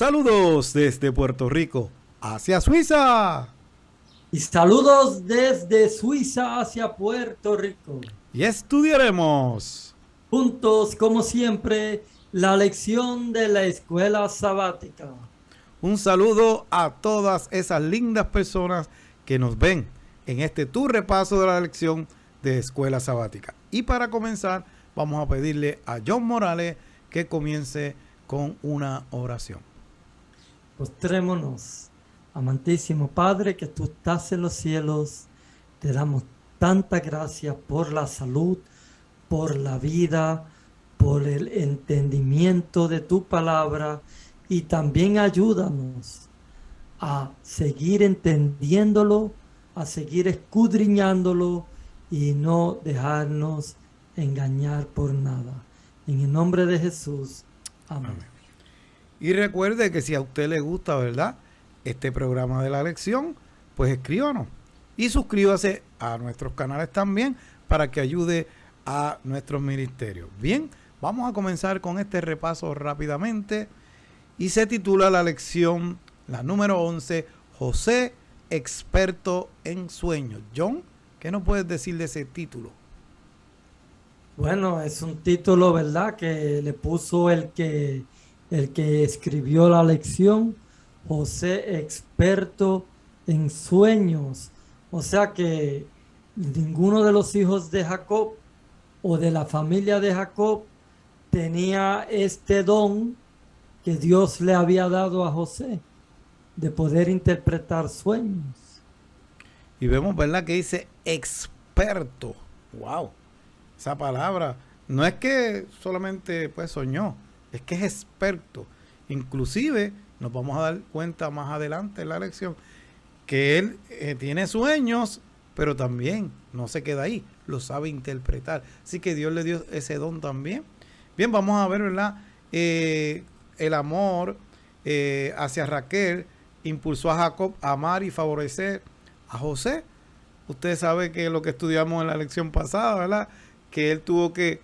Saludos desde Puerto Rico hacia Suiza. Y saludos desde Suiza hacia Puerto Rico. Y estudiaremos Juntos, como siempre, la lección de la escuela sabática. un saludo a todas esas lindas personas que nos ven en este tu repaso de la lección de escuela sabática. Y para comenzar, vamos a pedirle a John Morales que comience con una oración. Postrémonos. Amantísimo Padre, que tú estás en los cielos, te damos tanta gracia por la salud, por la vida, por el entendimiento de tu palabra, y también ayúdanos a seguir entendiéndolo, a seguir escudriñándolo y no dejarnos engañar por nada. En el nombre de Jesús. Amén. Y recuerde que si a usted le gusta, ¿verdad?, este programa de la lección, pues escríbanos y suscríbase a nuestros canales también para que ayude a nuestros ministerios. Bien, vamos a comenzar con este repaso rápidamente y se titula la lección, la número 11, José, experto en sueños. John, ¿qué nos puedes decir de ese título? Bueno, es un título, ¿verdad?, que le puso el que escribió la lección, José, experto en sueños. O sea que ninguno de los hijos de Jacob o de la familia de Jacob tenía este don que Dios le había dado a José, de poder interpretar sueños. Y vemos, ¿verdad?, que dice experto. ¡Wow! Esa palabra no es que solamente pues soñó, es que es experto. Inclusive nos vamos a dar cuenta más adelante en la lección que él tiene sueños, pero también no se queda ahí, lo sabe interpretar. Así que Dios le dio ese don también. Bien, vamos a ver, ¿verdad? El amor hacia Raquel impulsó a Jacob a amar y favorecer a José. Usted sabe que lo que estudiamos en la lección pasada, ¿verdad?, que él tuvo que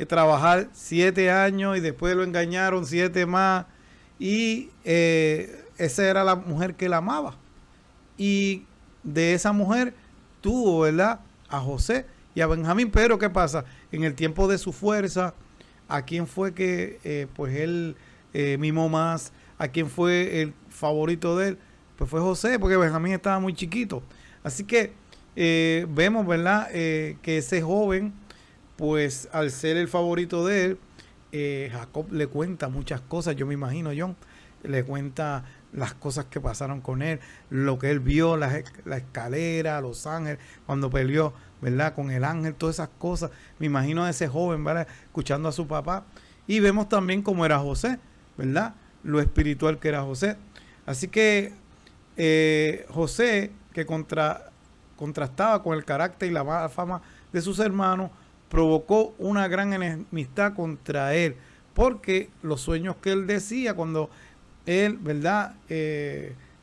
trabajar 7 años y después lo engañaron 7 más. Y esa era la mujer que él amaba. Y de esa mujer tuvo, ¿verdad?, a José y a Benjamín. Pero ¿qué pasa? En el tiempo de su fuerza, ¿a quién fue que pues él mimó más? ¿A quién fue el favorito de él? Pues fue José, porque Benjamín estaba muy chiquito. Así que vemos, ¿verdad?, que ese joven, pues al ser el favorito de él, Jacob le cuenta muchas cosas. Yo me imagino, John, le cuenta las cosas que pasaron con él, lo que él vio, la escalera, los ángeles, cuando peleó, ¿verdad?, con el ángel, todas esas cosas. Me imagino a ese joven, ¿verdad?, escuchando a su papá. Y vemos también cómo era José, ¿verdad?, lo espiritual que era José. Así que José, que contrastaba con el carácter y la mala fama de sus hermanos, provocó una gran enemistad contra él, porque los sueños que él decía, cuando él, ¿verdad?,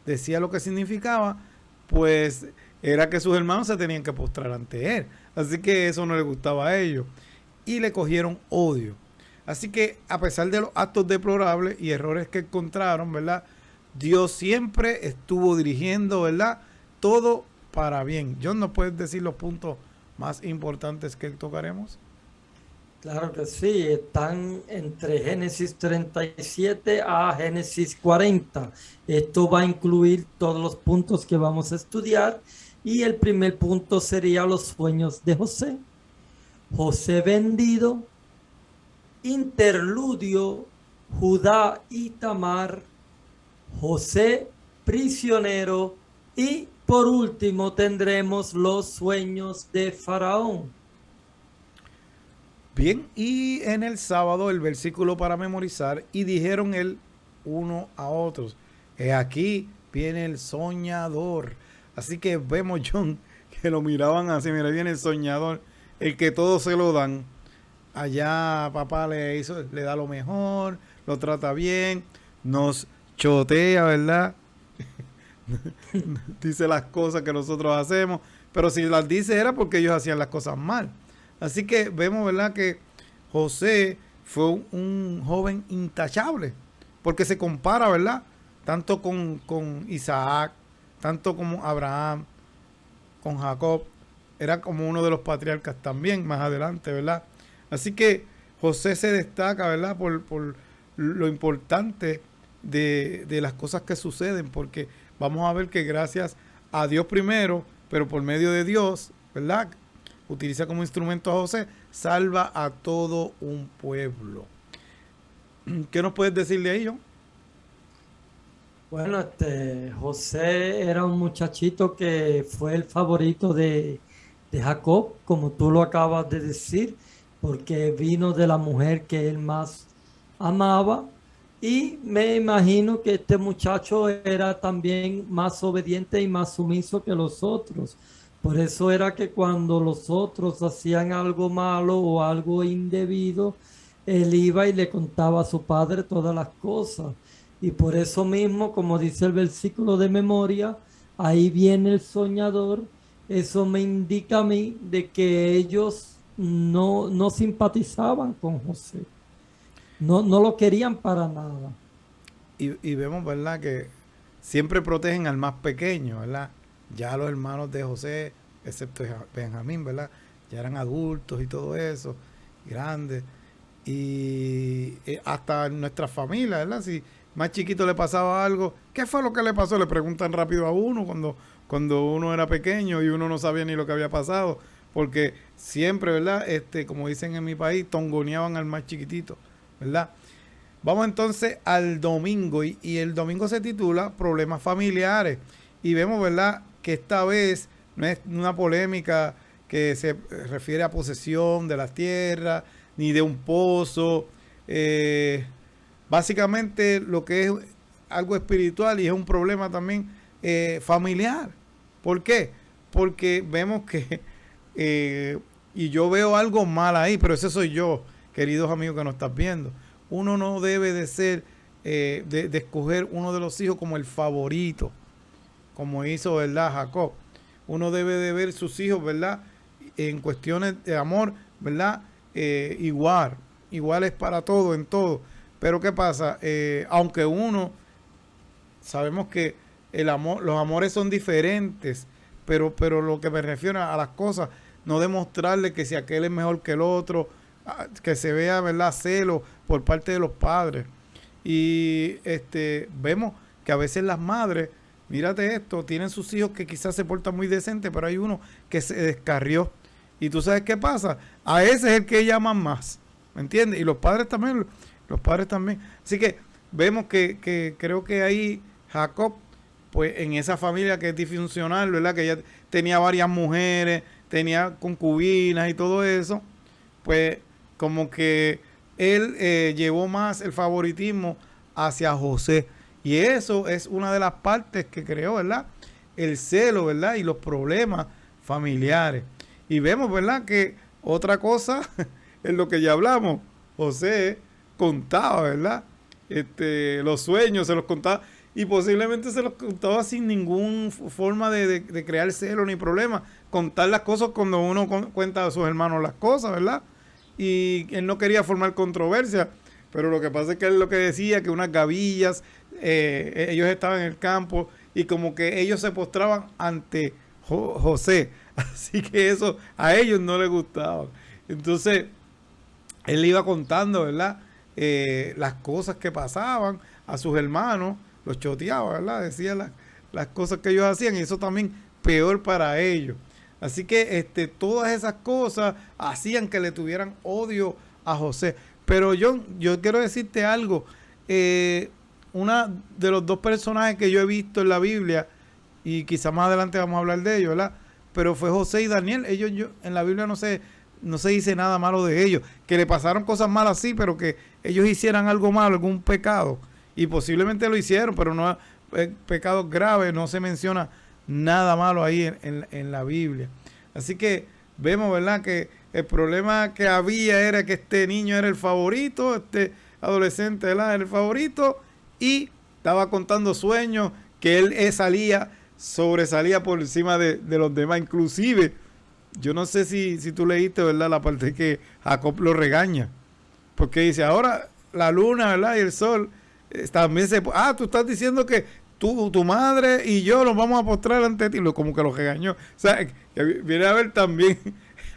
decía lo que significaba, pues era que sus hermanos se tenían que postrar ante él. Así que eso no le gustaba a ellos y le cogieron odio. Así que a pesar de los actos deplorables y errores que encontraron, ¿verdad?, Dios siempre estuvo dirigiendo, ¿verdad?, todo para bien. John, ¿nos puedes decir los puntos más importantes que tocaremos? Claro que sí, están entre Génesis 37 a Génesis 40. Esto va a incluir todos los puntos que vamos a estudiar, y el primer punto sería los sueños de José. José vendido, interludio, Judá y Tamar, José prisionero, y por último tendremos los sueños de Faraón. Bien, y en el sábado el versículo para memorizar, y dijeron él uno a otros, aquí viene el soñador. Así que vemos, John, que lo miraban así, mira, viene el soñador, el que todo se lo dan. Allá papá le da lo mejor, lo trata bien, nos chotea, ¿verdad? Dice las cosas que nosotros hacemos, pero si las dice era porque ellos hacían las cosas mal. Así que vemos, ¿verdad?, que José fue un joven intachable, porque se compara, ¿verdad? Tanto con Isaac, tanto como Abraham, con Jacob, era como uno de los patriarcas también, más adelante, ¿verdad? Así que José se destaca, ¿verdad? Por lo importante de las cosas que suceden, porque vamos a ver que gracias a Dios primero, pero por medio de Dios, ¿verdad? Utiliza como instrumento a José, salva a todo un pueblo. ¿Qué nos puedes decir de ello? Bueno, José era un muchachito que fue el favorito de Jacob, como tú lo acabas de decir, porque vino de la mujer que él más amaba. Y me imagino que este muchacho era también más obediente y más sumiso que los otros. Por eso era que cuando los otros hacían algo malo o algo indebido, él iba y le contaba a su padre todas las cosas. Y por eso mismo, como dice el versículo de memoria, ahí viene el soñador. Eso me indica a mí de que ellos no simpatizaban con José. No lo querían para nada. Y vemos, ¿verdad? Que siempre protegen al más pequeño, ¿verdad? Ya los hermanos de José, excepto Benjamín, ¿verdad? Ya eran adultos y todo eso, grandes. Y hasta en nuestra familia, ¿verdad? Si más chiquito le pasaba algo, ¿qué fue lo que le pasó? Le preguntan rápido a uno cuando uno era pequeño y uno no sabía ni lo que había pasado. Porque siempre, ¿verdad? Como dicen en mi país, tongoneaban al más chiquitito, ¿verdad? Vamos entonces al domingo y el domingo se titula Problemas familiares y vemos, ¿verdad?, que esta vez no es una polémica que se refiere a posesión de las tierras ni de un pozo, básicamente lo que es algo espiritual y es un problema también familiar. ¿Por qué? Porque vemos que y yo veo algo mal ahí, pero ese soy yo, queridos amigos que nos estás viendo. Uno no debe de ser, de escoger uno de los hijos como el favorito, como hizo, ¿verdad?, Jacob. Uno debe de ver sus hijos, ¿verdad?, en cuestiones de amor, ¿verdad?, iguales para todo, en todo. Pero ¿qué pasa? Aunque uno, sabemos que el amor, los amores son diferentes, pero lo que me refiero a las cosas, no demostrarle que si aquel es mejor que el otro, que se vea, ¿verdad?, celo por parte de los padres. Y vemos que a veces las madres, mírate esto, tienen sus hijos que quizás se portan muy decentes, pero hay uno que se descarrió. Y tú sabes qué pasa, a ese es el que llaman más, ¿me entiendes? Y los padres también, Así que vemos que creo que ahí Jacob, pues en esa familia que es disfuncional, ¿verdad?, que ya tenía varias mujeres, tenía concubinas y todo eso, pues como que él llevó más el favoritismo hacia José. Y eso es una de las partes que creó, ¿verdad?, el celo, ¿verdad?, y los problemas familiares. Y vemos, ¿verdad?, que otra cosa es lo que ya hablamos. José contaba, ¿verdad?, los sueños se los contaba y posiblemente se los contaba sin ninguna forma de crear celo ni problema. Contar las cosas cuando uno cuenta a sus hermanos las cosas, ¿verdad? Y él no quería formar controversia, pero lo que pasa es que él lo que decía, que unas gavillas, ellos estaban en el campo y como que ellos se postraban ante José, así que eso a ellos no les gustaba. Entonces, él iba contando, ¿verdad?, las cosas que pasaban a sus hermanos, los choteaba, ¿verdad?, decía las cosas que ellos hacían y eso también peor para ellos. Así que todas esas cosas hacían que le tuvieran odio a José. Pero yo quiero decirte algo. Una de los dos personajes que yo he visto en la Biblia, y quizás más adelante vamos a hablar de ellos, ¿verdad?, pero fue José y Daniel. Ellos, en la Biblia no se dice nada malo de ellos. Que le pasaron cosas malas, sí, pero que ellos hicieran algo malo, algún pecado. Y posiblemente lo hicieron, pero no pecados graves, no se menciona nada malo ahí en la Biblia. Así que vemos, ¿verdad?, que el problema que había era que este niño era el favorito, este adolescente, ¿verdad?, era el favorito y estaba contando sueños que él sobresalía por encima de los demás. Inclusive, yo no sé si tú leíste, ¿verdad?, la parte que Jacob lo regaña, porque dice, ahora la luna, ¿verdad?, y el sol también tú estás diciendo que tu madre y yo nos vamos a postrar ante ti, como que lo regañó. O sea, que viene a ver también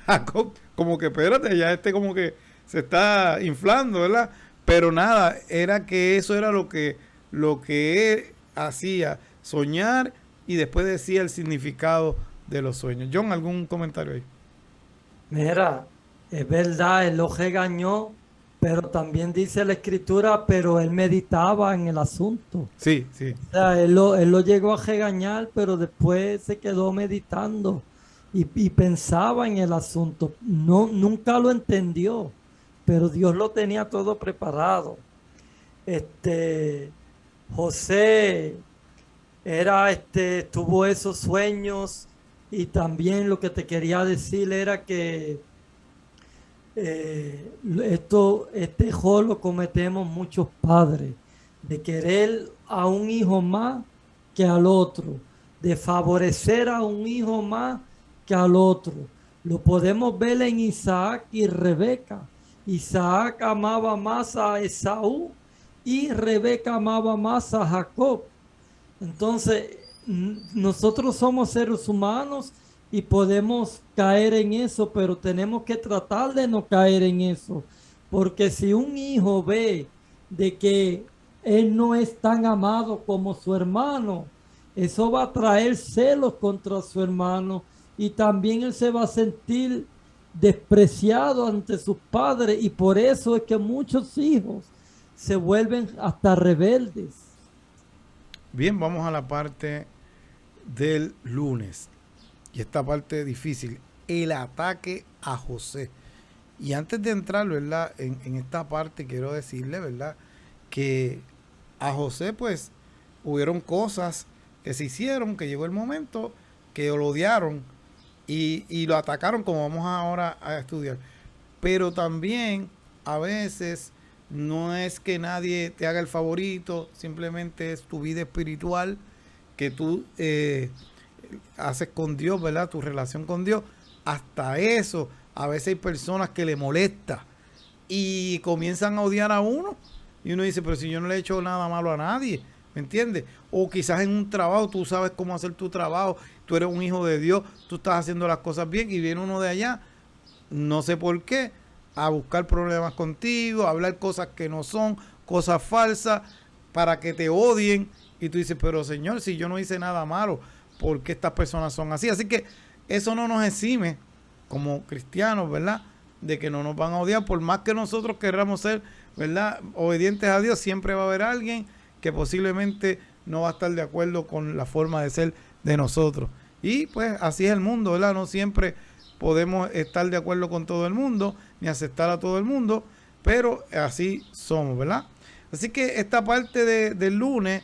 Jacob, como que espérate, ya como que se está inflando, ¿verdad? Pero nada, era que eso era lo que él hacía, soñar, y después decía el significado de los sueños. John, ¿algún comentario ahí? Mira, es verdad, él lo regañó, pero también dice la escritura, pero él meditaba en el asunto. Sí, sí. O sea, él lo llegó a regañar, pero después se quedó meditando y pensaba en el asunto. No, nunca lo entendió, pero Dios lo tenía todo preparado. Este, José tuvo esos sueños, y también lo que te quería decir era que este error lo cometemos muchos padres, de querer a un hijo más que al otro, de favorecer a un hijo más que al otro. Lo podemos ver en Isaac y Rebeca. Isaac amaba más a Esaú y Rebeca amaba más a Jacob. Entonces, nosotros somos seres humanos y podemos caer en eso, pero tenemos que tratar de no caer en eso. Porque si un hijo ve de que él no es tan amado como su hermano, eso va a traer celos contra su hermano, y también él se va a sentir despreciado ante sus padres, y por eso es que muchos hijos se vuelven hasta rebeldes. Bien, vamos a la parte del lunes. Y esta parte difícil, el ataque a José. Y antes de entrar, ¿verdad? En esta parte quiero decirle, ¿verdad? Que a José, pues, hubieron cosas que se hicieron, que llegó el momento que lo odiaron y lo atacaron, como vamos ahora a estudiar. Pero también a veces no es que nadie te haga el favorito, simplemente es tu vida espiritual que tú haces con Dios, ¿verdad? Tu relación con Dios. Hasta eso, a veces hay personas que le molesta y comienzan a odiar a uno. Y uno dice, pero si yo no le he hecho nada malo a nadie, ¿me entiendes? O quizás en un trabajo, tú sabes cómo hacer tu trabajo, tú eres un hijo de Dios, tú estás haciendo las cosas bien, y viene uno de allá, no sé por qué, a buscar problemas contigo, a hablar cosas que no son, cosas falsas, para que te odien. Y tú dices, pero Señor, si yo no hice nada malo, ¿por qué estas personas son así? Así que eso no nos exime como cristianos, ¿verdad? De que no nos van a odiar, por más que nosotros queramos ser, ¿verdad?, obedientes a Dios, siempre va a haber alguien que posiblemente no va a estar de acuerdo con la forma de ser de nosotros. Y pues así es el mundo, ¿verdad? No siempre podemos estar de acuerdo con todo el mundo, ni aceptar a todo el mundo, pero así somos, ¿verdad? Así que esta parte del lunes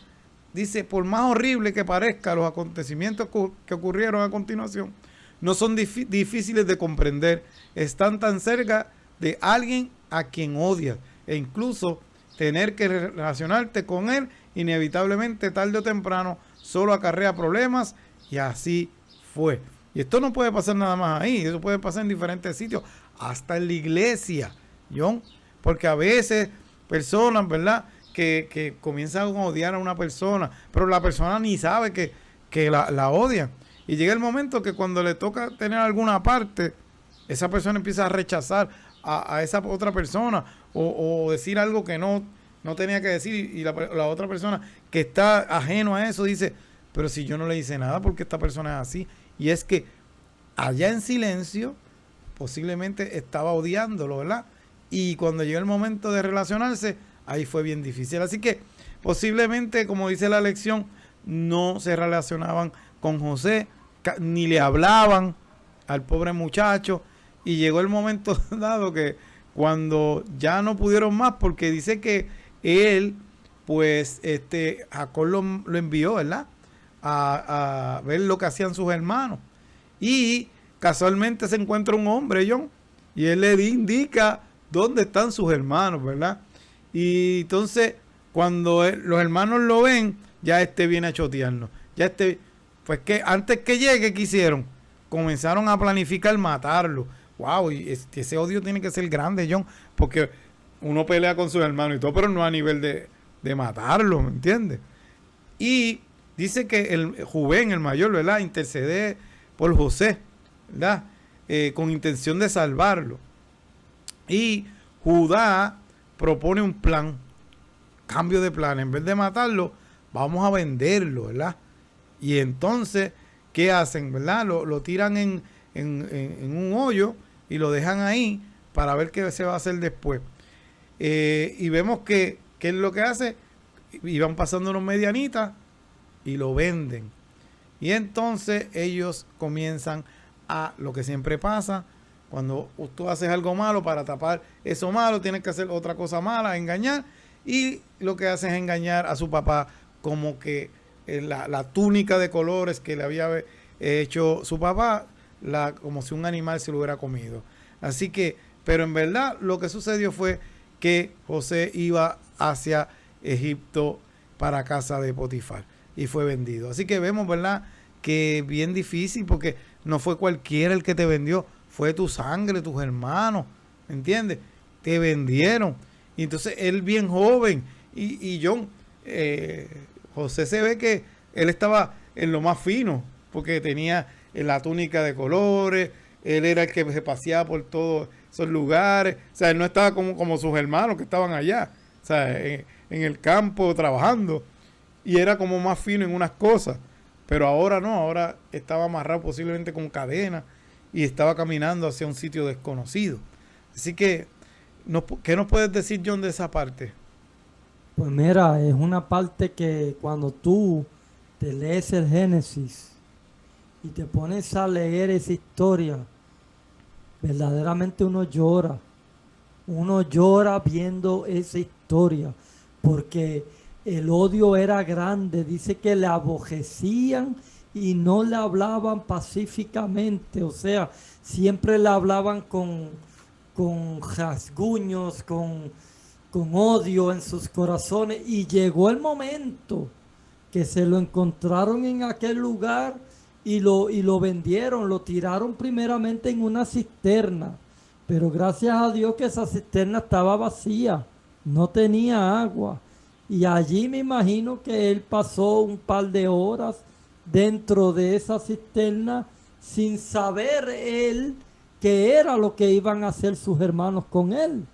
dice, por más horrible que parezca los acontecimientos que ocurrieron a continuación, no son difíciles de comprender, están tan cerca de alguien a quien odias, e incluso tener que relacionarte con él inevitablemente tarde o temprano solo acarrea problemas, y así fue. Y esto no puede pasar nada más ahí, eso puede pasar en diferentes sitios, hasta en la iglesia, John, porque a veces personas, ¿verdad?, que comienzan a odiar a una persona, pero la persona ni sabe que la odian. Y llega el momento que cuando le toca tener alguna parte, esa persona empieza a rechazar a esa otra persona, o decir algo que no tenía que decir, y la otra persona que está ajeno a eso dice, pero si yo no le hice nada, ¿por qué esta persona es así? Y es que allá en silencio posiblemente estaba odiándolo, ¿verdad? Y cuando llegó el momento de relacionarse, ahí fue bien difícil. Así que posiblemente, como dice la lección, no se relacionaban con José, ni le hablaban al pobre muchacho, y llegó el momento dado que cuando ya no pudieron más, porque dice que él, pues, Jacob lo envió, ¿verdad?, a ver lo que hacían sus hermanos, y casualmente se encuentra un hombre, John, y él le indica dónde están sus hermanos, ¿verdad? Y entonces, cuando los hermanos lo ven, ya viene a chotearnos. Pues que antes que llegue, ¿qué hicieron? Comenzaron a planificar matarlo. Wow, y ese odio tiene que ser grande, John, porque uno pelea con sus hermanos y todo, pero no a nivel de de matarlo, ¿me entiendes? Y dice que el Rubén, el mayor, ¿verdad?, intercede por José, ¿verdad?, con intención de salvarlo. Y Judá propone un plan, cambio de plan. En vez de matarlo, vamos a venderlo, ¿verdad? Y entonces, ¿qué hacen, verdad? Lo tiran en un hoyo y lo dejan ahí para ver qué se va a hacer después. Y vemos que ¿qué es lo que hace? Y van pasando unos medianitas y lo venden. Y entonces ellos comienzan a lo que siempre pasa. Cuando tú haces algo malo, para tapar eso malo, tienes que hacer otra cosa mala, engañar. Y lo que hace es engañar a su papá, como que la túnica de colores que le había hecho su papá, como si un animal se lo hubiera comido. Así que, pero en verdad lo que sucedió fue que José iba hacia Egipto para casa de Potifar y fue vendido. Así que vemos, ¿verdad?, que bien difícil, porque no fue cualquiera el que te vendió, fue tu sangre, tus hermanos, ¿me entiendes? Te vendieron. Y entonces él bien joven, y John, José se ve que él estaba en lo más fino, porque tenía la túnica de colores, él era el que se paseaba por todos esos lugares, o sea, él no estaba como sus hermanos que estaban allá, o sea, en el campo trabajando, y era como más fino en unas cosas, pero ahora no, ahora estaba amarrado posiblemente con cadena y estaba caminando hacia un sitio desconocido. Así que, ¿qué nos puedes decir, John, de esa parte? Pues mira, es una parte que cuando tú te lees el Génesis y te pones a leer esa historia, verdaderamente uno llora. Uno llora viendo esa historia, porque el odio era grande. Dice que le aborrecían y no le hablaban pacíficamente. O sea, siempre le hablaban con rasguños, con odio en sus corazones. Y llegó el momento que se lo encontraron en aquel lugar y lo vendieron, lo tiraron primeramente en una cisterna. Pero gracias a Dios que esa cisterna estaba vacía, no tenía agua. Y allí me imagino que él pasó un par de horas dentro de esa cisterna sin saber él qué era lo que iban a hacer sus hermanos con él.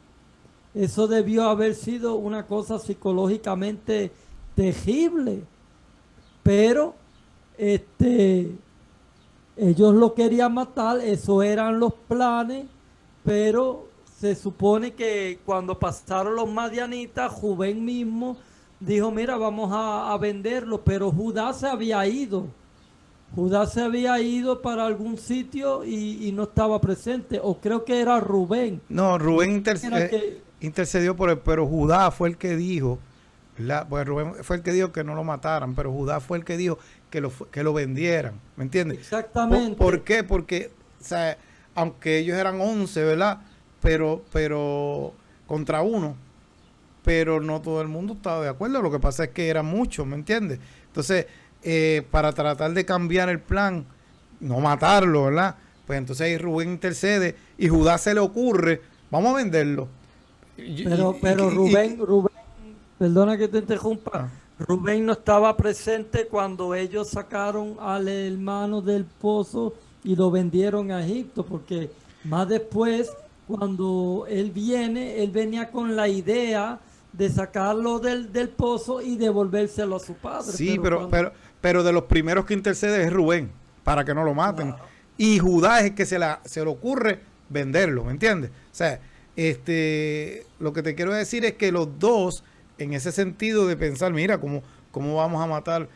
Eso debió haber sido una cosa psicológicamente terrible. Pero ellos lo querían matar, eso eran los planes, pero se supone que cuando pasaron los madianitas, Rubén mismo dijo, mira, vamos a venderlo, pero Judá se había ido. Judá se había ido para algún sitio y no estaba presente, o creo que era Rubén. No, Rubén Que, intercedió por él, pero Judá fue el que dijo, ¿verdad? Pues Rubén fue el que dijo que no lo mataran, pero Judá fue el que dijo que lo vendieran, ¿me entiendes? exactamente. ¿Por qué? Porque, o sea, aunque ellos eran 11, ¿verdad? Pero contra uno, pero no todo el mundo estaba de acuerdo. Lo que pasa es que eran muchos, ¿me entiendes? Entonces, para tratar de cambiar el plan, no matarlo, ¿verdad? Pues entonces ahí Rubén intercede y Judá se le ocurre, vamos a venderlo. Pero Rubén, perdona que te interrumpa, Rubén no estaba presente cuando ellos sacaron al hermano del pozo y lo vendieron a Egipto, porque más después, cuando él venía con la idea de sacarlo del pozo y devolvérselo a su padre. Sí, pero de los primeros que intercede es Rubén, para que no lo maten. Claro. Y Judá es el que se le ocurre venderlo, ¿me entiendes? O sea, lo que te quiero decir es que los dos, en ese sentido de pensar, mira, ¿cómo vamos a matar?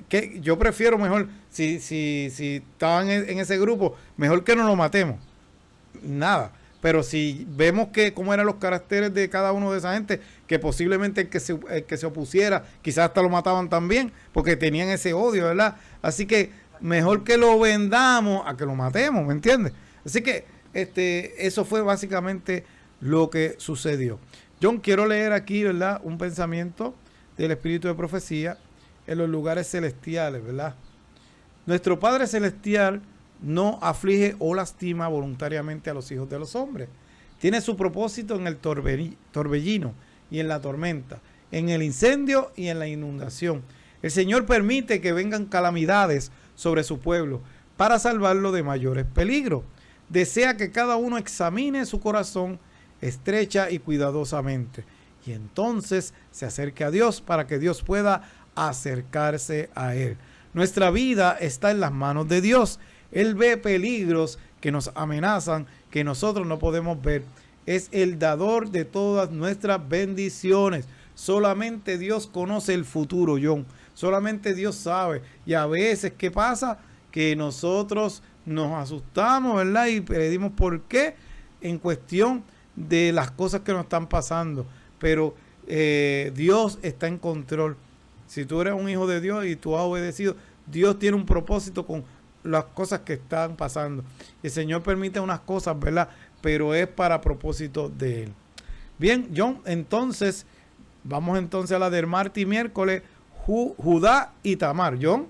Que yo prefiero mejor, si estaban en ese grupo, mejor que no lo matemos. Nada. Pero si vemos cómo eran los caracteres de cada uno de esa gente, que posiblemente el que se opusiera, quizás hasta lo mataban también, porque tenían ese odio, ¿verdad? Así que mejor que lo vendamos a que lo matemos, ¿me entiendes? Así que eso fue básicamente lo que sucedió. John, quiero leer aquí, ¿verdad?, un pensamiento del Espíritu de Profecía en los lugares celestiales, ¿verdad? Nuestro Padre Celestial no aflige o lastima voluntariamente a los hijos de los hombres. Tiene su propósito en el torbellino y en la tormenta, en el incendio y en la inundación. El Señor permite que vengan calamidades sobre su pueblo para salvarlo de mayores peligros. Desea que cada uno examine su corazón estrecha y cuidadosamente, y entonces se acerque a Dios para que Dios pueda acercarse a Él. Nuestra vida está en las manos de Dios. Él ve peligros que nos amenazan, que nosotros no podemos ver. Es el dador de todas nuestras bendiciones. Solamente Dios conoce el futuro, John. Solamente Dios sabe. Y a veces, ¿qué pasa? Que nosotros nos asustamos, ¿verdad? Y pedimos por qué en cuestión de las cosas que nos están pasando. Pero Dios está en control. Si tú eres un hijo de Dios y tú has obedecido, Dios tiene un propósito con las cosas que están pasando. El Señor permite unas cosas, ¿verdad? Pero es para propósito de Él. Bien, John, entonces, vamos entonces a la del martes y miércoles, Judá y Tamar. John.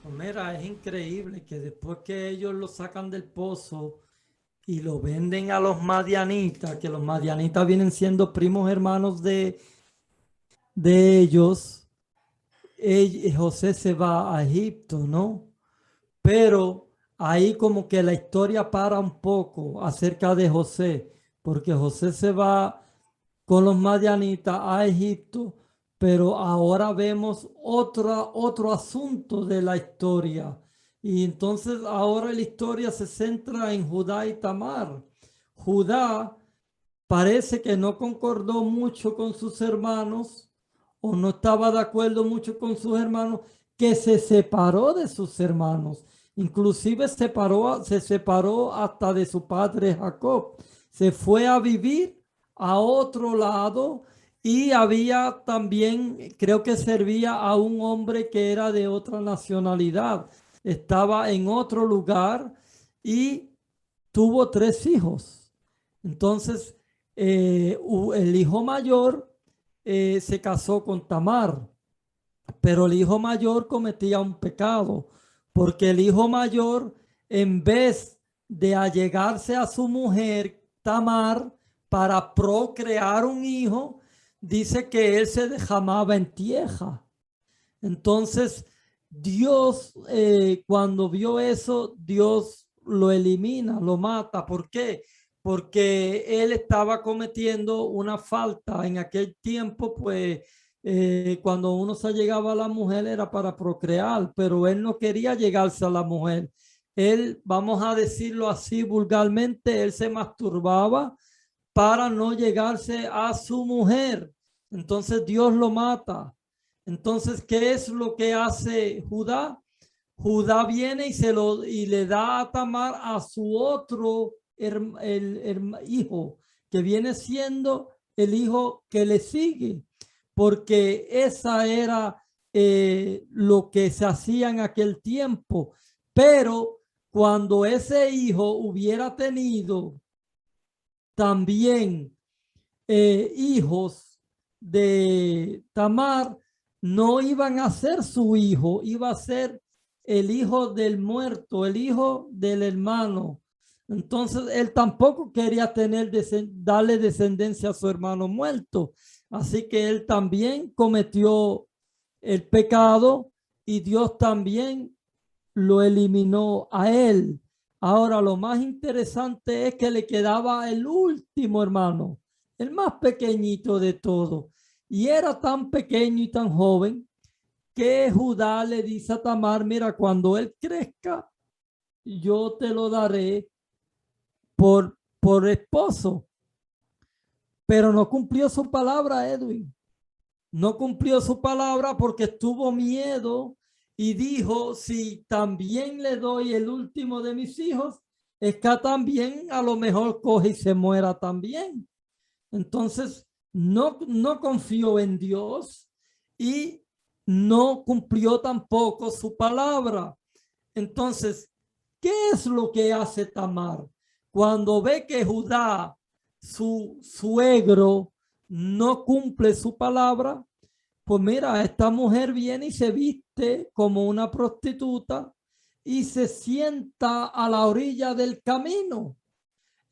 Pues mira, es increíble que después que ellos lo sacan del pozo y lo venden a los madianitas, que los madianitas vienen siendo primos hermanos de ellos, José se va a Egipto, ¿no? Pero ahí como que la historia para un poco acerca de José, porque José se va con los madianitas a Egipto, pero ahora vemos otro asunto de la historia. Y entonces ahora la historia se centra en Judá y Tamar. Judá parece que no concordó mucho con sus hermanos o no estaba de acuerdo mucho con sus hermanos, que se separó de sus hermanos. Inclusive se separó hasta de su padre Jacob. Se fue a vivir a otro lado y había también, creo que servía a un hombre que era de otra nacionalidad. Estaba en otro lugar y tuvo 3 hijos. Entonces, el hijo mayor se casó con Tamar, pero el hijo mayor cometía un pecado, porque el hijo mayor, en vez de allegarse a su mujer Tamar para procrear un hijo, dice que él se derramaba en tierra. Entonces, Dios, cuando vio eso, Dios lo elimina, lo mata. ¿Por qué? Porque él estaba cometiendo una falta. En aquel tiempo, pues, cuando uno se llegaba a la mujer era para procrear, pero él no quería llegarse a la mujer. Él, vamos a decirlo así vulgarmente, él se masturbaba para no llegarse a su mujer. Entonces Dios lo mata. Entonces, ¿qué es lo que hace Judá? Judá viene y le da a Tamar a su otro hijo, que viene siendo el hijo que le sigue, porque esa era lo que se hacía en aquel tiempo. Pero cuando ese hijo hubiera tenido también hijos de Tamar, no iban a ser su hijo, iba a ser el hijo del muerto, el hijo del hermano. Entonces él tampoco quería darle descendencia a su hermano muerto. Así que él también cometió el pecado y Dios también lo eliminó a él. Ahora lo más interesante es que le quedaba el último hermano, el más pequeñito de todos. Y era tan pequeño y tan joven que Judá le dice a Tamar, mira, cuando él crezca, yo te lo daré por esposo. Pero no cumplió su palabra, Edwin. No cumplió su palabra porque tuvo miedo y dijo, si también le doy el último de mis hijos, es que también a lo mejor coge y se muera también. Entonces, no confió en Dios y no cumplió tampoco su palabra. Entonces, ¿qué es lo que hace Tamar? Cuando ve que Judá, su suegro, no cumple su palabra, pues mira, esta mujer viene y se viste como una prostituta y se sienta a la orilla del camino.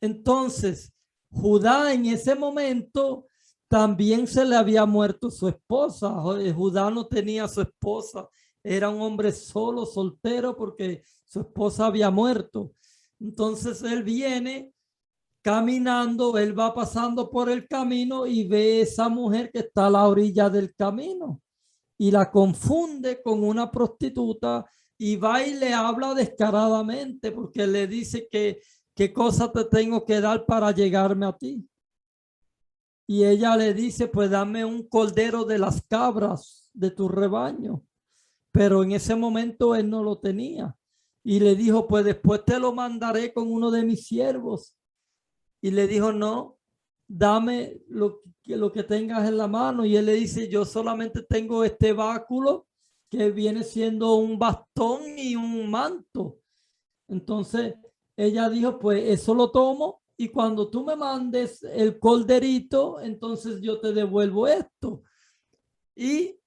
Entonces, Judá en ese momento también se le había muerto su esposa. Judá no tenía su esposa. Era un hombre solo, soltero, porque su esposa había muerto. Entonces él viene caminando, él va pasando por el camino y ve esa mujer que está a la orilla del camino y la confunde con una prostituta y va y le habla descaradamente porque le dice que qué cosa te tengo que dar para llegarme a ti. Y ella le dice, pues dame un cordero de las cabras de tu rebaño. Pero en ese momento él no lo tenía. Y le dijo, pues después te lo mandaré con uno de mis siervos. Y le dijo, no, dame lo que tengas en la mano. Y él le dice, yo solamente tengo este báculo que viene siendo un bastón y un manto. Entonces ella dijo, pues eso lo tomo y cuando tú me mandes el corderito, entonces yo te devuelvo esto. Y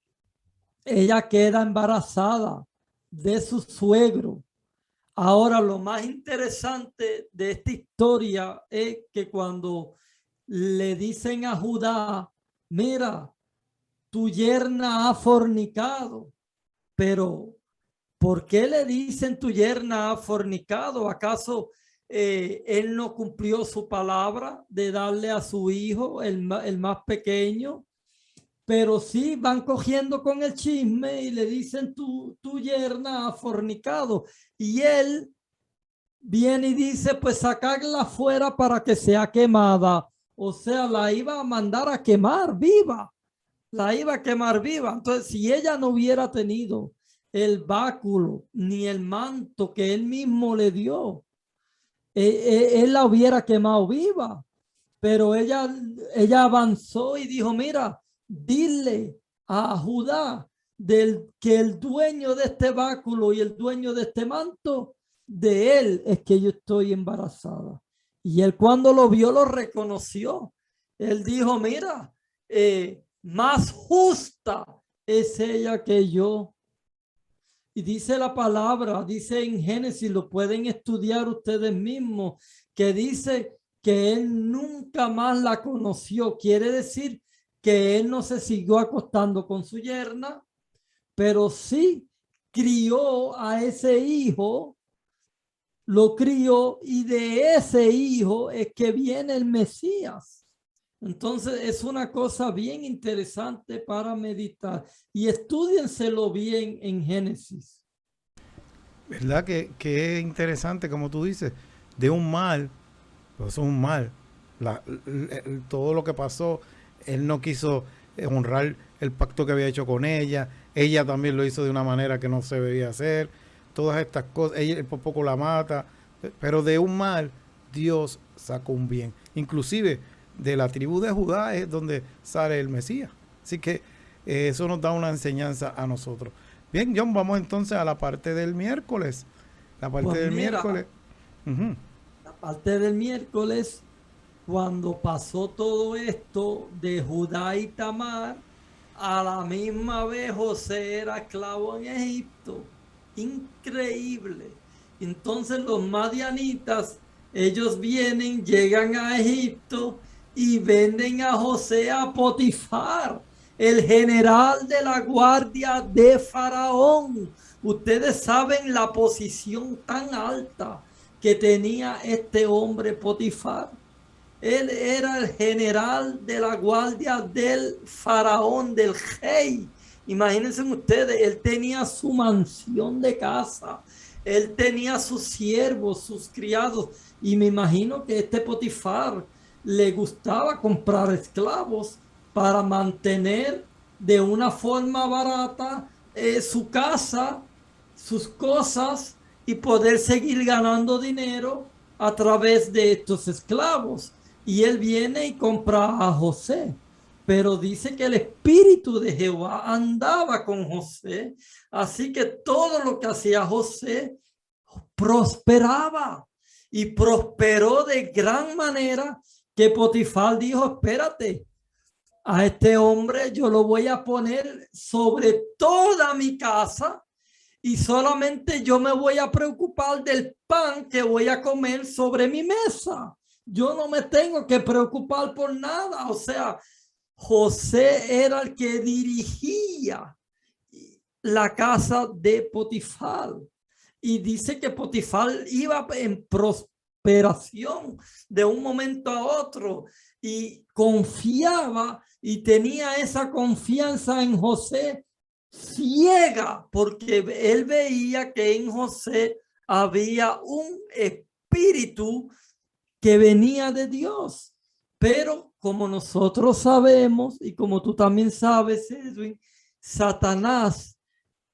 ella queda embarazada de su suegro. Ahora, lo más interesante de esta historia es que cuando le dicen a Judá, mira, tu yerna ha fornicado, pero ¿por qué le dicen tu yerna ha fornicado? ¿Acaso él no cumplió su palabra de darle a su hijo, el más pequeño? Pero sí van cogiendo con el chisme y le dicen tu yerna ha fornicado. Y él viene y dice, pues sacarla fuera para que sea quemada. O sea, la iba a mandar a quemar viva. La iba a quemar viva. Entonces, si ella no hubiera tenido el báculo ni el manto que él mismo le dio, él la hubiera quemado viva. Pero ella avanzó y dijo, mira, dile a Judá que el dueño de este báculo y el dueño de este manto, de él es que yo estoy embarazada. Y él cuando lo vio lo reconoció. Él dijo, mira, más justa es ella que yo. Y dice la palabra, dice en Génesis, lo pueden estudiar ustedes mismos, que dice que él nunca más la conoció. Quiere decir que él no se siguió acostando con su yerna, pero sí crió a ese hijo, lo crió y de ese hijo es que viene el Mesías. Entonces es una cosa bien interesante para meditar y estudienselo bien en Génesis. ¿Verdad? Que es interesante, como tú dices, de un mal, pues es un mal. Todo lo que pasó, él no quiso honrar el pacto que había hecho con ella también lo hizo de una manera que no se debía hacer, todas estas cosas, él por poco la mata, pero de un mal Dios sacó un bien. Inclusive de la tribu de Judá es donde sale el Mesías. Así que eso nos da una enseñanza a nosotros. Bien, John, vamos entonces a la parte del miércoles. La parte Pues del mira, miércoles. Uh-huh. la parte del miércoles, cuando pasó todo esto de Judá y Tamar, a la misma vez José era esclavo en Egipto. Increíble. Entonces los madianitas, ellos vienen, llegan a Egipto y venden a José a Potifar, el general de la guardia de Faraón. Ustedes saben la posición tan alta que tenía este hombre Potifar. Él era el general de la guardia del faraón, del rey. Imagínense ustedes, él tenía su mansión de casa, él tenía sus siervos, sus criados, y me imagino que este Potifar le gustaba comprar esclavos para mantener de una forma barata su casa, sus cosas y poder seguir ganando dinero a través de estos esclavos. Y él viene y compra a José. Pero dice que el espíritu de Jehová andaba con José. Así que todo lo que hacía José prosperaba. Y prosperó de gran manera que Potifar dijo, espérate, a este hombre yo lo voy a poner sobre toda mi casa y solamente yo me voy a preocupar del pan que voy a comer sobre mi mesa. Yo no me tengo que preocupar por nada. O sea, José era el que dirigía la casa de Potifar. Y dice que Potifar iba en prosperación de un momento a otro y confiaba y tenía esa confianza en José ciega, porque él veía que en José había un espíritu que venía de Dios. Pero como nosotros sabemos y como tú también sabes, Edwin, Satanás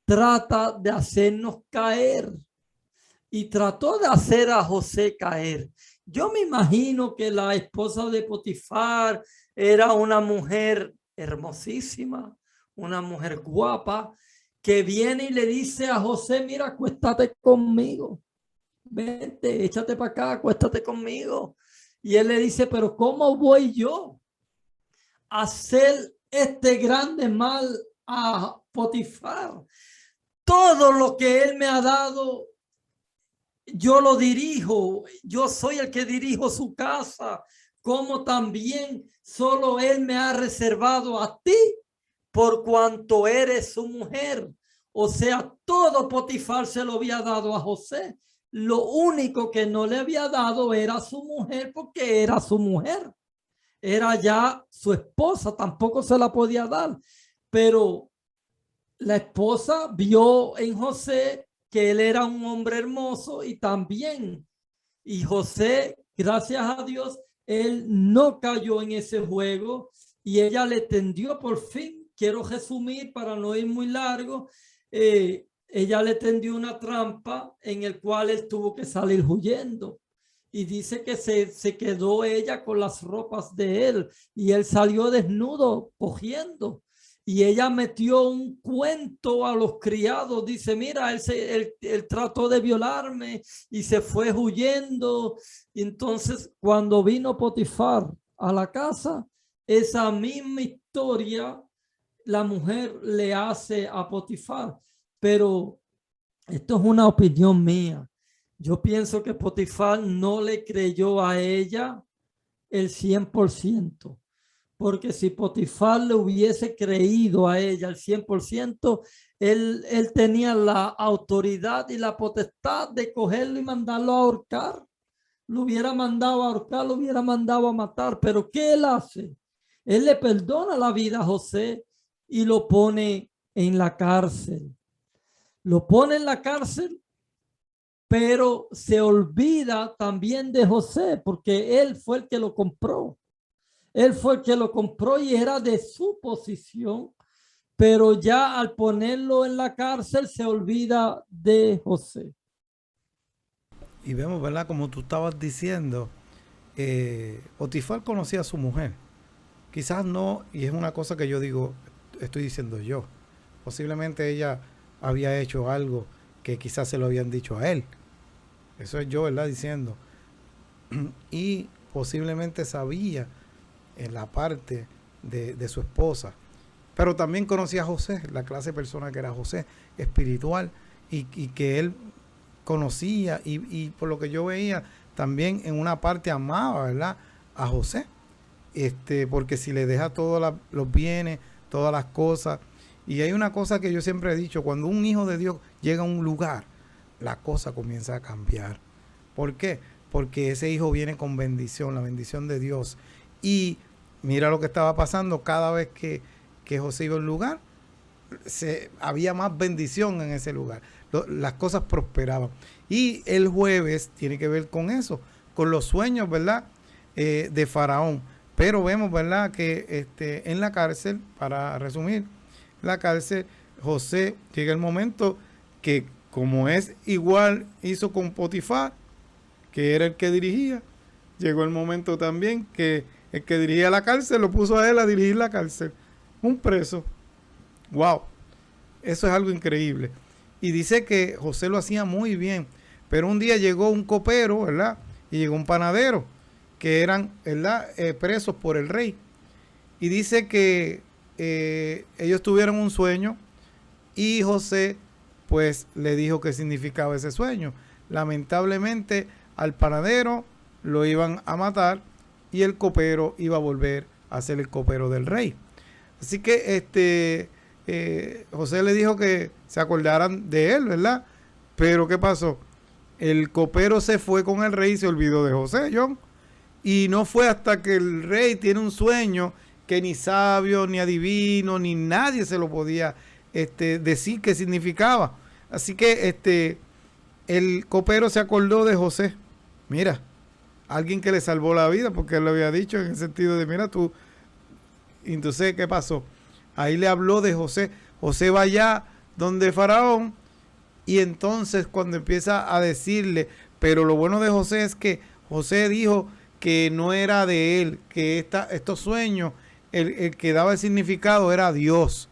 trata de hacernos caer y trató de hacer a José caer. Yo me imagino que la esposa de Potifar era una mujer hermosísima, una mujer guapa, que viene y le dice a José, mira, acuéstate conmigo, vente, échate para acá, acuéstate conmigo. Y él le dice, pero ¿cómo voy yo a hacer este grande mal a Potifar? Todo lo que él me ha dado, yo lo dirijo, yo soy el que dirijo su casa, como también solo él me ha reservado a ti por cuanto eres su mujer. O sea, todo Potifar se lo había dado a José. Lo único que no le había dado era su mujer, porque era su mujer. Era ya su esposa, tampoco se la podía dar. Pero la esposa vio en José que él era un hombre hermoso y también, y José, gracias a Dios, él no cayó en ese juego y ella le tendió por fin, quiero resumir para no ir muy largo, ella le tendió una trampa en el cual él tuvo que salir huyendo. Y dice que se quedó ella con las ropas de él y él salió desnudo, cogiendo. Y ella metió un cuento a los criados. Dice, mira, él trató de violarme y se fue huyendo. Y entonces, cuando vino Potifar a la casa, esa misma historia la mujer le hace a Potifar. Pero esto es una opinión mía. Yo pienso que Potifar no le creyó a ella el 100%. Porque si Potifar le hubiese creído a ella al 100%, él tenía la autoridad y la potestad de cogerlo y mandarlo a ahorcar. Lo hubiera mandado a ahorcar, lo hubiera mandado a matar. Pero ¿qué él hace? Él le perdona la vida a José y lo pone en la cárcel. Lo pone en la cárcel, pero se olvida también de José, porque él fue el que lo compró. Él fue el que lo compró y era de su posición, pero ya al ponerlo en la cárcel se olvida de José. Y vemos, ¿verdad? Como tú estabas diciendo, Potifar conocía a su mujer. Quizás no, y es una cosa que yo digo, estoy diciendo yo. Posiblemente ella había hecho algo que quizás se lo habían dicho a él. Eso es yo, ¿verdad? Diciendo. Y posiblemente sabía en la parte de su esposa. Pero también conocía a José, la clase de persona que era José, espiritual, y que él conocía, y por lo que yo veía, también en una parte amaba, ¿verdad?, a José. Porque si le deja todos los bienes, todas las cosas. Y hay una cosa que yo siempre he dicho, cuando un hijo de Dios llega a un lugar, la cosa comienza a cambiar. ¿Por qué? Porque ese hijo viene con bendición, la bendición de Dios. Y mira lo que estaba pasando cada vez que José iba a un lugar, había más bendición en ese lugar. Las cosas prosperaban. Y el jueves tiene que ver con eso, con los sueños, ¿verdad?, de Faraón. Pero vemos, ¿verdad?, que en la cárcel, para resumir, la cárcel, José llega el momento que, como es igual, hizo con Potifar, que era el que dirigía, llegó el momento también que el que dirigía la cárcel lo puso a él a dirigir la cárcel. Un preso. ¡Wow! Eso es algo increíble. Y dice que José lo hacía muy bien. Pero un día llegó un copero, ¿verdad?, y llegó un panadero, que eran, ¿verdad?, presos por el rey. Y dice que ellos tuvieron un sueño y José pues le dijo qué significaba ese sueño. Lamentablemente al panadero lo iban a matar y el copero iba a volver a ser el copero del rey. Así que José le dijo que se acordaran de él, ¿verdad? Pero ¿qué pasó? El copero se fue con el rey y se olvidó de José, John. Y no fue hasta que el rey tiene un sueño que ni sabio, ni adivino, ni nadie se lo podía decir qué significaba. Así que el copero se acordó de José. Mira, alguien que le salvó la vida, porque él lo había dicho en el sentido de, mira tú. Entonces, ¿qué pasó? Ahí le habló de José. José va allá donde Faraón, y entonces cuando empieza a decirle, pero lo bueno de José es que José dijo que no era de él, que estos sueños, el que daba el significado era Dios.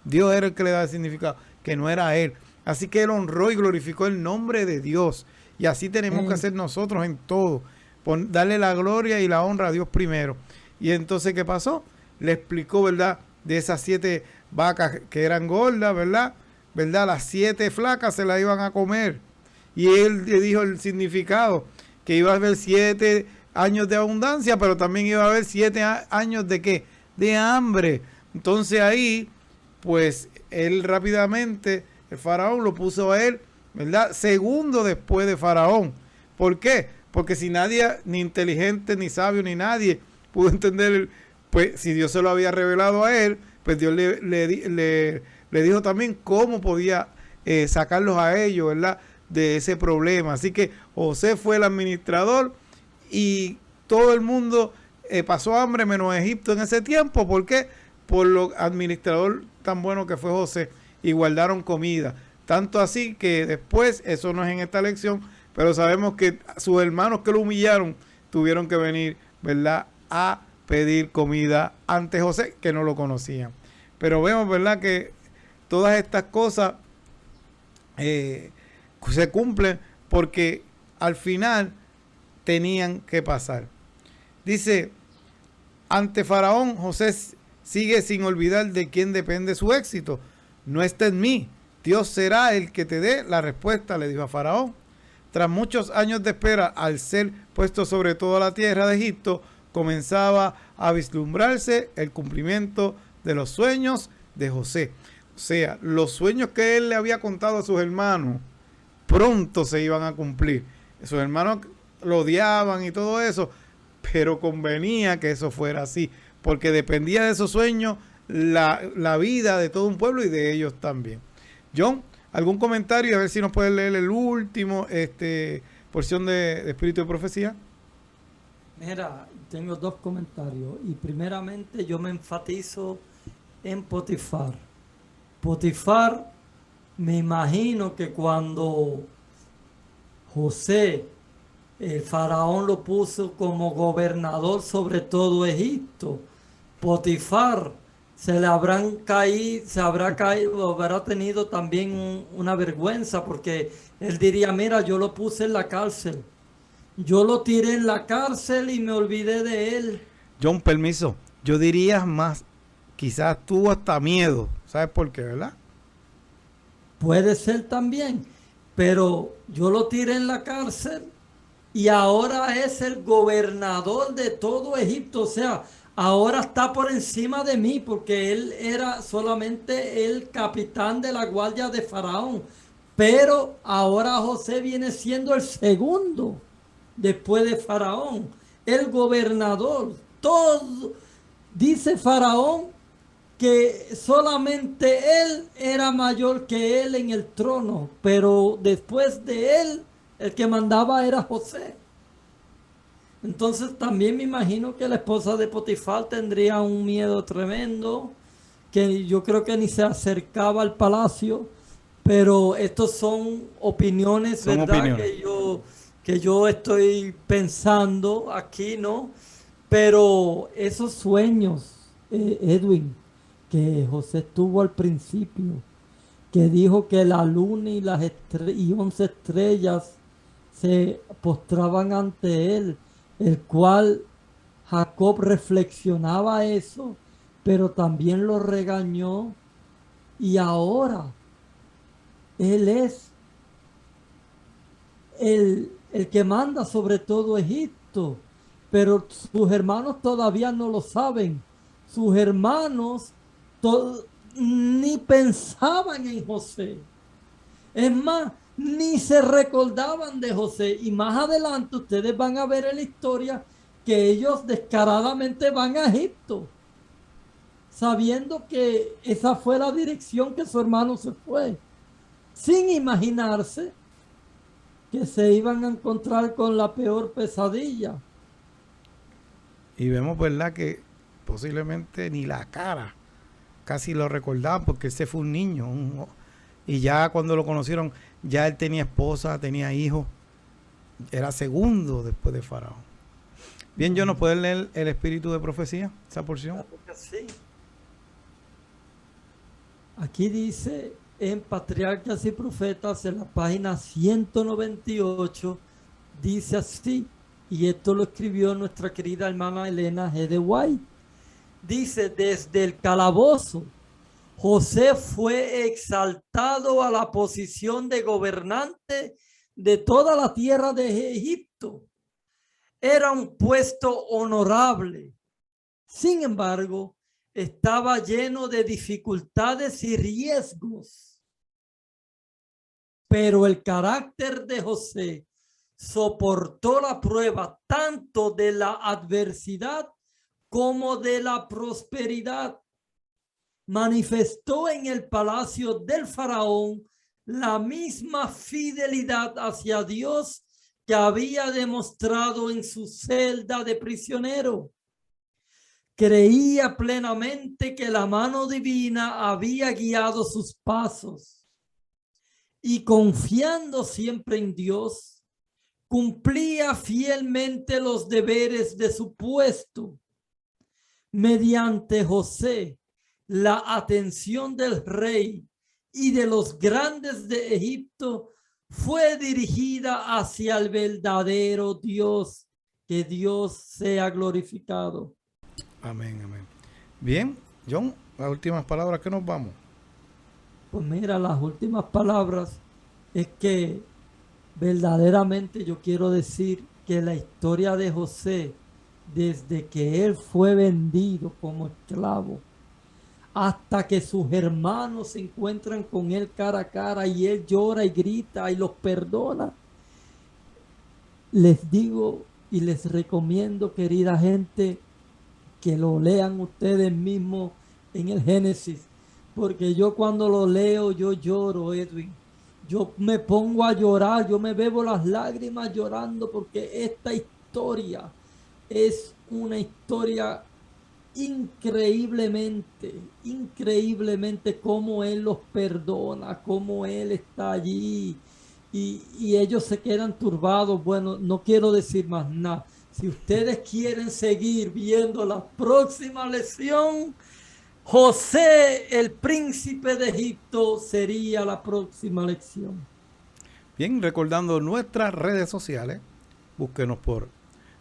Dios era el que le daba el significado, que no era él. Así que él honró y glorificó el nombre de Dios. Y así tenemos que hacer nosotros en todo. Darle la gloria y la honra a Dios primero. Y entonces, ¿qué pasó? Le explicó, ¿verdad? De esas 7 vacas que eran gordas, ¿verdad? Las 7 flacas se las iban a comer. Y él le dijo el significado, que iba a haber 7 años de abundancia, pero también iba a haber 7 años de ¿qué? De hambre. Entonces ahí, pues, él rápidamente, el faraón lo puso a él, ¿verdad? Segundo después de Faraón. ¿Por qué? Porque si nadie, ni inteligente, ni sabio, ni nadie pudo entender, pues si Dios se lo había revelado a él, pues Dios le dijo también cómo podía sacarlos a ellos, ¿verdad? De ese problema. Así que José fue el administrador y todo el mundo pasó hambre menos Egipto en ese tiempo. ¿Por qué? Por lo administrador tan bueno que fue José, y guardaron comida. Tanto así que después, eso no es en esta lección, pero sabemos que sus hermanos que lo humillaron tuvieron que venir, ¿verdad?, a pedir comida ante José, que no lo conocían. Pero vemos, ¿verdad?, que todas estas cosas se cumplen porque al final tenían que pasar. Dice, ante Faraón, José sigue sin olvidar de quién depende su éxito. No está en mí. Dios será el que te dé la respuesta, le dijo a Faraón. Tras muchos años de espera, al ser puesto sobre toda la tierra de Egipto, comenzaba a vislumbrarse el cumplimiento de los sueños de José. O sea, los sueños que él le había contado a sus hermanos, pronto se iban a cumplir. Sus hermanos lo odiaban y todo eso, pero convenía que eso fuera así, porque dependía de esos sueños la vida de todo un pueblo y de ellos también. John, ¿algún comentario? A ver si nos puedes leer el último porción de Espíritu de Profecía. Mira, tengo 2 comentarios. Y primeramente yo me enfatizo en Potifar. Potifar, me imagino que cuando José, el faraón, lo puso como gobernador sobre todo Egipto, Potifar se habrá tenido también una vergüenza, porque él diría, mira, yo lo puse en la cárcel, yo lo tiré en la cárcel y me olvidé de él. John, permiso, yo diría más, quizás tuvo hasta miedo, ¿sabes por qué, verdad? Puede ser también, pero yo lo tiré en la cárcel y ahora es el gobernador de todo Egipto. O sea, ahora está por encima de mí, porque él era solamente el capitán de la guardia de Faraón. Pero ahora José viene siendo el segundo después de Faraón, el gobernador. Todo, dice Faraón, que solamente él era mayor que él en el trono, pero después de él, el que mandaba era José. Entonces también me imagino que la esposa de Potifar tendría un miedo tremendo, que yo creo que ni se acercaba al palacio, pero estos son opiniones, Son ¿verdad? opiniones. Que yo estoy pensando aquí, ¿no? Pero esos sueños, Edwin, que José tuvo al principio, que dijo que la luna y las 11 estrellas se postraban ante él, el cual Jacob reflexionaba eso, pero también lo regañó, y ahora él es el que manda sobre todo Egipto. pero sus hermanos todavía no lo saben. Sus hermanos ni pensaban en José. Es más, ni se recordaban de José. Y más adelante ustedes van a ver en la historia que ellos descaradamente van a Egipto, sabiendo que esa fue la dirección que su hermano se fue, sin imaginarse que se iban a encontrar con la peor pesadilla. Y vemos, ¿verdad?, que posiblemente ni la cara casi lo recordaban, porque ese fue un niño. Y ya cuando lo conocieron, ya él tenía esposa, tenía hijos. Era segundo después de Faraón. Bien, ¿yo no puedo leer el espíritu de profecía, esa porción? Sí. Aquí dice en Patriarcas y Profetas, en la página 198, dice así, y esto lo escribió nuestra querida hermana Elena G. de White. Dice: desde el calabozo, José fue exaltado a la posición de gobernante de toda la tierra de Egipto. Era un puesto honorable. Sin embargo, estaba lleno de dificultades y riesgos. Pero el carácter de José soportó la prueba tanto de la adversidad como de la prosperidad. Manifestó en el palacio del faraón la misma fidelidad hacia Dios que había demostrado en su celda de prisionero. Creía plenamente que la mano divina había guiado sus pasos y, confiando siempre en Dios, cumplía fielmente los deberes de su puesto. Mediante José, la atención del rey y de los grandes de Egipto fue dirigida hacia el verdadero Dios. Que Dios sea glorificado. Amén, amén. Bien, John, las últimas palabras, ¿qué nos vamos? Pues mira, las últimas palabras es que verdaderamente yo quiero decir que la historia de José, desde que él fue vendido como esclavo hasta que sus hermanos se encuentran con él cara a cara y él llora y grita y los perdona, les digo y les recomiendo, querida gente, que lo lean ustedes mismos en el Génesis, porque yo cuando lo leo yo lloro, Edwin. Yo me pongo a llorar, yo me bebo las lágrimas llorando, porque esta historia es una historia increíblemente cómo Él los perdona, cómo Él está allí, y ellos se quedan turbados. Bueno, no quiero decir más nada. Si ustedes quieren seguir viendo la próxima lección, José, el príncipe de Egipto, sería la próxima lección. Bien, recordando nuestras redes sociales, búsquenos por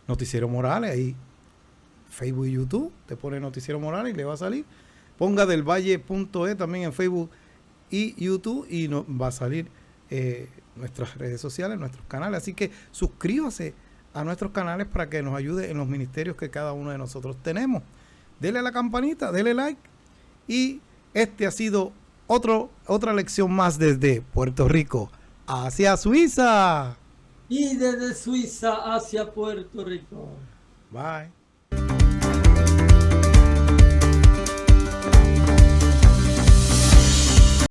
Noticiero Morales, ahí Facebook y YouTube, te pone Noticiero Morales y le va a salir. Ponga delvalle.e también en Facebook y YouTube y nos va a salir nuestras redes sociales, nuestros canales. Así que suscríbase a nuestros canales para que nos ayude en los ministerios que cada uno de nosotros tenemos. Dele a la campanita, dele like. Y este ha sido otra lección más desde Puerto Rico hacia Suiza. Y desde Suiza hacia Puerto Rico. Bye.